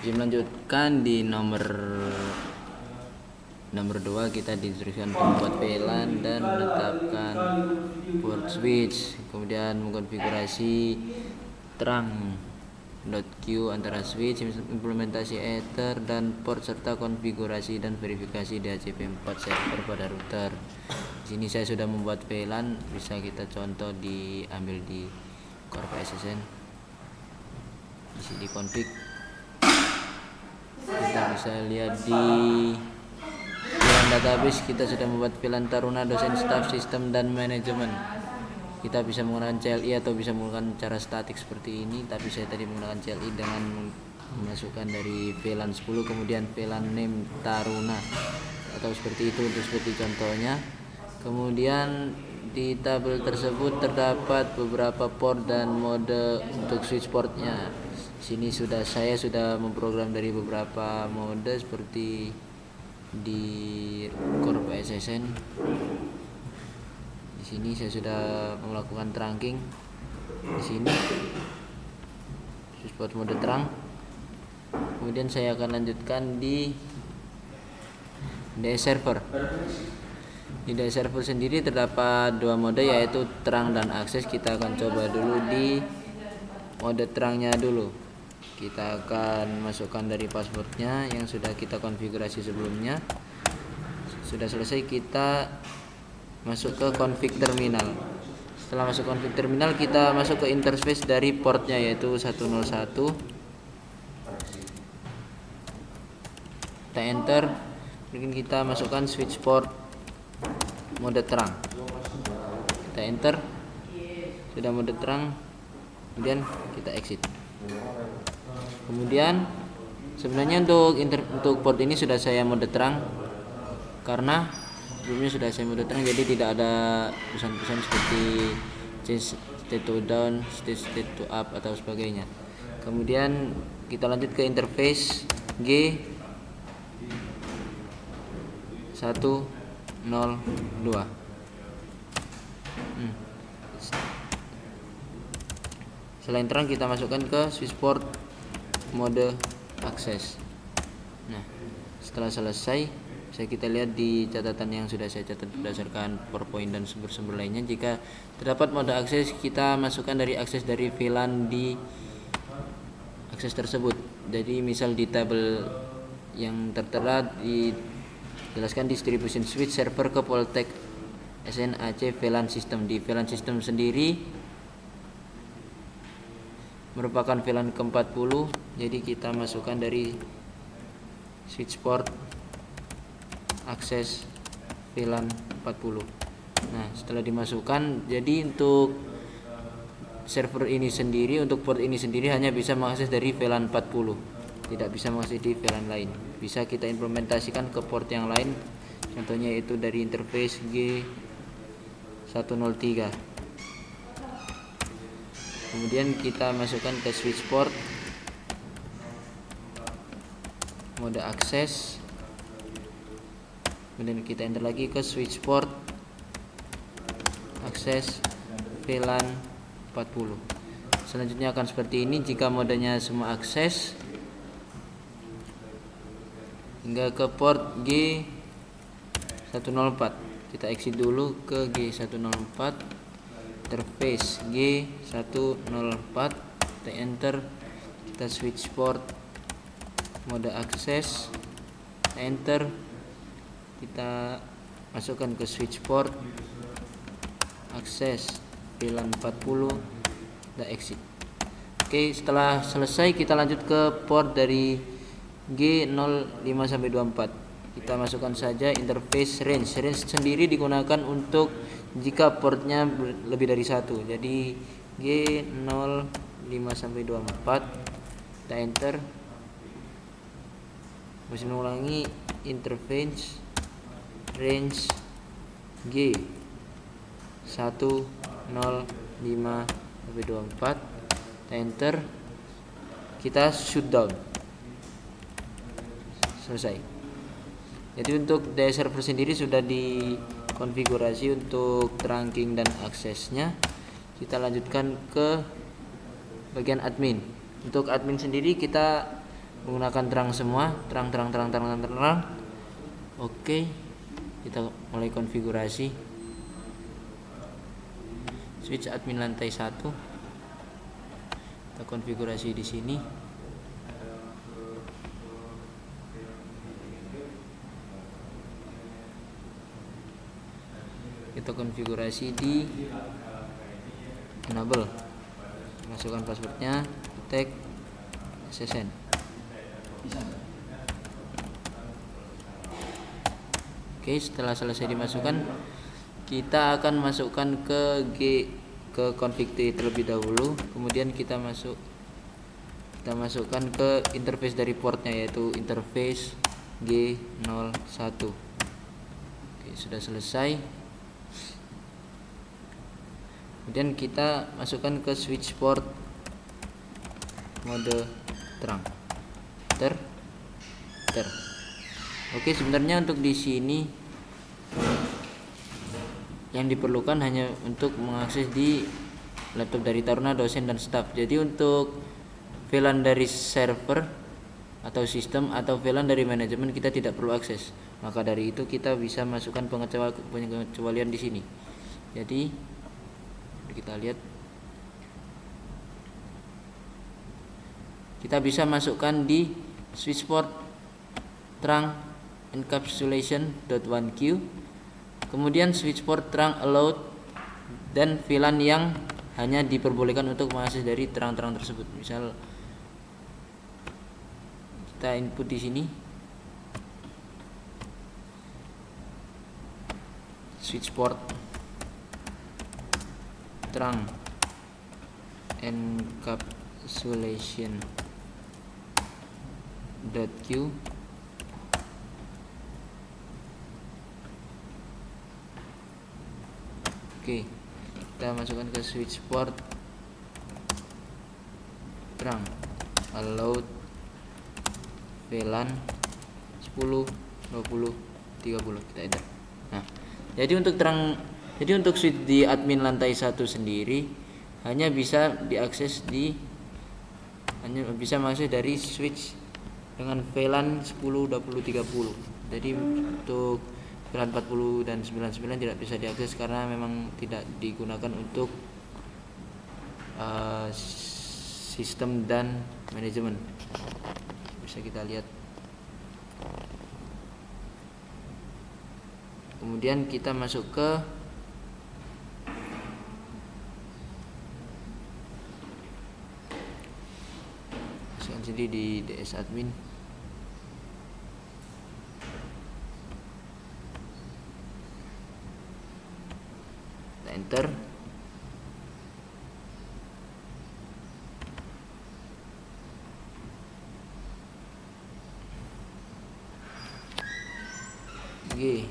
Bisa melanjutkan di nomor 2 kita diinstruksikan untuk membuat VLAN dan menetapkan port switch, kemudian mengkonfigurasi terang .q antara switch, implementasi ether dan port, serta konfigurasi dan verifikasi DHCP4 server pada router. Di sini saya sudah membuat VLAN, bisa kita contoh diambil di Core PSSN. Di sini config. Kita bisa lihat di VLAN database, kita sudah membuat VLAN Taruna dosen staff sistem dan manajemen. Kita bisa menggunakan CLI atau bisa menggunakan cara statik seperti ini, tapi saya tadi menggunakan CLI dengan memasukkan dari VLAN 10 kemudian VLAN name Taruna atau seperti itu untuk seperti contohnya. Kemudian di tabel tersebut terdapat beberapa port dan mode untuk switch portnya. Sini saya sudah memprogram dari beberapa mode seperti di Core PSSN. Di sini saya sudah melakukan trunking. Di sini switch port mode terang. Kemudian saya akan lanjutkan di DS server. Di DS server sendiri terdapat dua mode, yaitu terang dan akses. Kita akan coba dulu di mode terangnya dulu. Kita akan masukkan dari passwordnya yang sudah kita konfigurasi sebelumnya. Sudah selesai, kita masuk ke config terminal. Setelah masuk config terminal, kita masuk ke interface dari portnya, yaitu 101. Kita enter, kemudian kita masukkan switch port mode terang. Kita enter, sudah mode terang, kemudian kita exit. Kemudian sebenarnya untuk port ini sudah saya mode terang karena sebelumnya sudah saya mode terang, jadi tidak ada pesan-pesan seperti change state to down, state to up atau sebagainya. Kemudian kita lanjut ke interface G102. Selain terang, kita masukkan ke switch port mode akses. Nah, setelah selesai, bisa kita lihat di catatan yang sudah saya catat berdasarkan PowerPoint dan sumber-sumber lainnya. Jika terdapat mode akses, kita masukkan dari akses dari VLAN di akses tersebut. Jadi misal di tabel yang tertera dijelaskan distribution switch server ke Poltek SNAC VLAN system. Di VLAN system sendiri merupakan VLAN ke-40, jadi kita masukkan dari switch port akses VLAN 40. Nah, setelah dimasukkan, jadi untuk server ini sendiri, untuk port ini sendiri hanya bisa mengakses dari VLAN 40, tidak bisa mengakses di VLAN lain. Bisa kita implementasikan ke port yang lain, contohnya itu dari interface G103. Kemudian kita masukkan ke switch port mode akses, kemudian kita enter lagi ke switch port akses VLAN 40. Selanjutnya akan seperti ini jika modenya semua akses, hingga ke port G104. Kita exit dulu ke G104, interface G104, kita enter, kita switch port mode akses, enter, kita masukkan ke switch port akses VLAN 40, kita exit. Oke, setelah selesai kita lanjut ke port dari G05 sampai 24. Kita masukkan saja interface range. Range sendiri digunakan untuk jika portnya lebih dari satu. Jadi G05 sampai 24, kita enter. Masih mengulangi interface range G105 sampai 24, kita enter, kita shutdown. Selesai. Jadi untuk DS server sendiri sudah dikonfigurasi untuk trunking dan aksesnya. Kita lanjutkan ke bagian admin. Untuk admin sendiri kita menggunakan terang semua, terang. Oke, kita mulai konfigurasi switch admin lantai 1. Kita konfigurasi di sini. Kita konfigurasi di enable, masukkan passwordnya, tag SSN. Oke, setelah selesai dimasukkan, kita akan masukkan ke config terlebih dahulu. Kemudian kita masukkan ke interface dari portnya, yaitu interface G01. Oke, sudah selesai. Kemudian kita masukkan ke switch port mode terang. Oke, sebenarnya untuk di sini yang diperlukan hanya untuk mengakses di laptop dari Taruna, dosen dan staf. Jadi untuk VLAN dari server atau sistem atau VLAN dari manajemen kita tidak perlu akses. Maka dari itu kita bisa masukkan pengecualian di sini. Jadi kita lihat, kita bisa masukkan di switch port terang encapsulation.1q, kemudian switch port terang allowed, dan VLAN yang hanya diperbolehkan untuk mengakses dari terang-terang tersebut. Misal kita input di sini switch port terang encapsulation.q, oke, kita masukkan ke switch port terang allowed VLAN 10, 20, 30, kita enter. Nah, jadi untuk switch di admin lantai 1 sendiri hanya bisa mengakses dari switch dengan VLAN 10, 20, 30. Jadi untuk VLAN 40 dan 99 tidak bisa diakses karena memang tidak digunakan untuk sistem dan manajemen. Bisa kita lihat. Kemudian kita masuk ke jadi di DS admin, kita enter. Oke,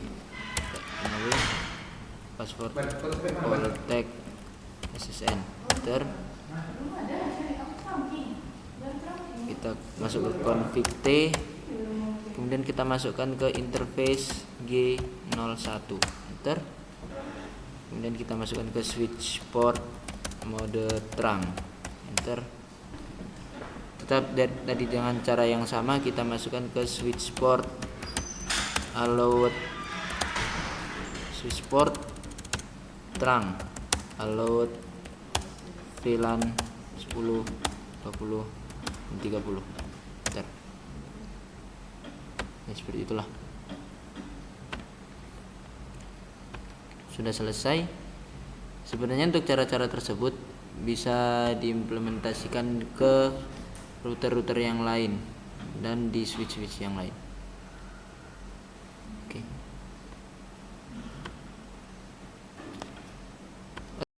password all tag SSN, enter. Kita masuk ke config T, kemudian kita masukkan ke interface G01, enter. Kemudian kita masukkan ke switch port mode terang, enter. Tetap tadi dengan cara yang sama, kita masukkan ke switch port allowed, switch port terang allowed VLAN 10, 20, 30, enter. Ya, seperti itulah. Sudah selesai. Sebenarnya untuk cara-cara tersebut bisa diimplementasikan ke router-router yang lain dan di switch-switch yang lain.